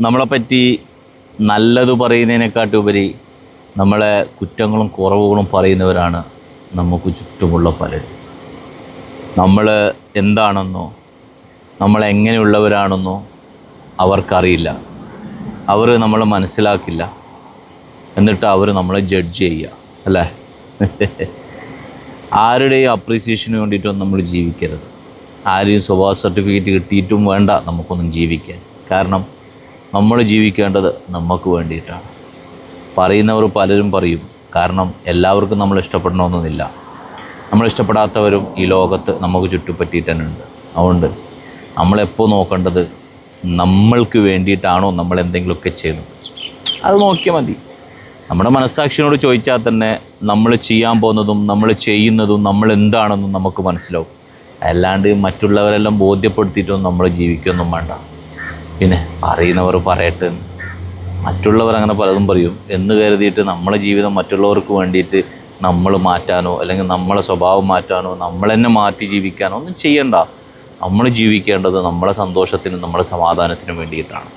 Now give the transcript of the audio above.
നമ്മളെപ്പറ്റി നല്ലത് പറയുന്നതിനെക്കാട്ടുപരി നമ്മളെ കുറ്റങ്ങളും കുറവുകളും പറയുന്നവരാണ് നമുക്ക് ചുറ്റുമുള്ള പലരും. നമ്മൾ എന്താണെന്നോ നമ്മളെങ്ങനെയുള്ളവരാണെന്നോ അവർക്കറിയില്ല. അവർ നമ്മളെ മനസ്സിലാക്കില്ല. എന്നിട്ട് അവർ നമ്മളെ ജഡ്ജ് ചെയ്യുക, അല്ലേ? ആരുടെയും അപ്രീസിയേഷന് വേണ്ടിയിട്ടൊന്നും നമ്മൾ ജീവിക്കരുത്. ആരെയും സ്വഭാവ സർട്ടിഫിക്കറ്റ് കിട്ടിയിട്ടും വേണ്ട നമുക്കൊന്നും ജീവിക്കാൻ. കാരണം നമ്മൾ ജീവിക്കേണ്ടത് നമുക്ക് വേണ്ടിയിട്ടാണ്. പറയുന്നവർ പലരും പറയും. കാരണം എല്ലാവർക്കും നമ്മൾ ഇഷ്ടപ്പെടണമെന്നൊന്നുമില്ല. നമ്മളിഷ്ടപ്പെടാത്തവരും ഈ ലോകത്ത് നമുക്ക് ചുറ്റുപറ്റിയിട്ട് തന്നെ ഉണ്ട്. അതുകൊണ്ട് നമ്മളെപ്പോൾ നോക്കേണ്ടത് നമ്മൾക്ക് വേണ്ടിയിട്ടാണോ നമ്മൾ എന്തെങ്കിലുമൊക്കെ ചെയ്യുന്നത്, അത് നോക്കിയാൽ മതി. നമ്മുടെ മനസ്സാക്ഷിയോട് ചോദിച്ചാൽ തന്നെ നമ്മൾ ചെയ്യാൻ പോകുന്നതും നമ്മൾ ചെയ്യുന്നതും നമ്മൾ എന്താണെന്നും നമുക്ക് മനസ്സിലാവും. അല്ലാണ്ട് മറ്റുള്ളവരെല്ലാം ബോധ്യപ്പെടുത്തിയിട്ടൊന്നും നമ്മൾ ജീവിക്കൊന്നും വേണ്ട. പിന്നെ പറയുന്നവർ പറയട്ടെ, മറ്റുള്ളവർ അങ്ങനെ പലതും പറയും എന്ന് കരുതിയിട്ട് നമ്മളെ ജീവിതം മറ്റുള്ളവർക്ക് വേണ്ടിയിട്ട് നമ്മൾ മാറ്റാനോ അല്ലെങ്കിൽ നമ്മളെ സ്വഭാവം മാറ്റാനോ നമ്മൾ തന്നെ മാറ്റി ജീവിക്കാനോ ഒന്നും ചെയ്യണ്ട. നമ്മൾ ജീവിക്കേണ്ടത് നമ്മളെ സന്തോഷത്തിനും നമ്മളെ സമാധാനത്തിനും വേണ്ടിയിട്ടാണ്.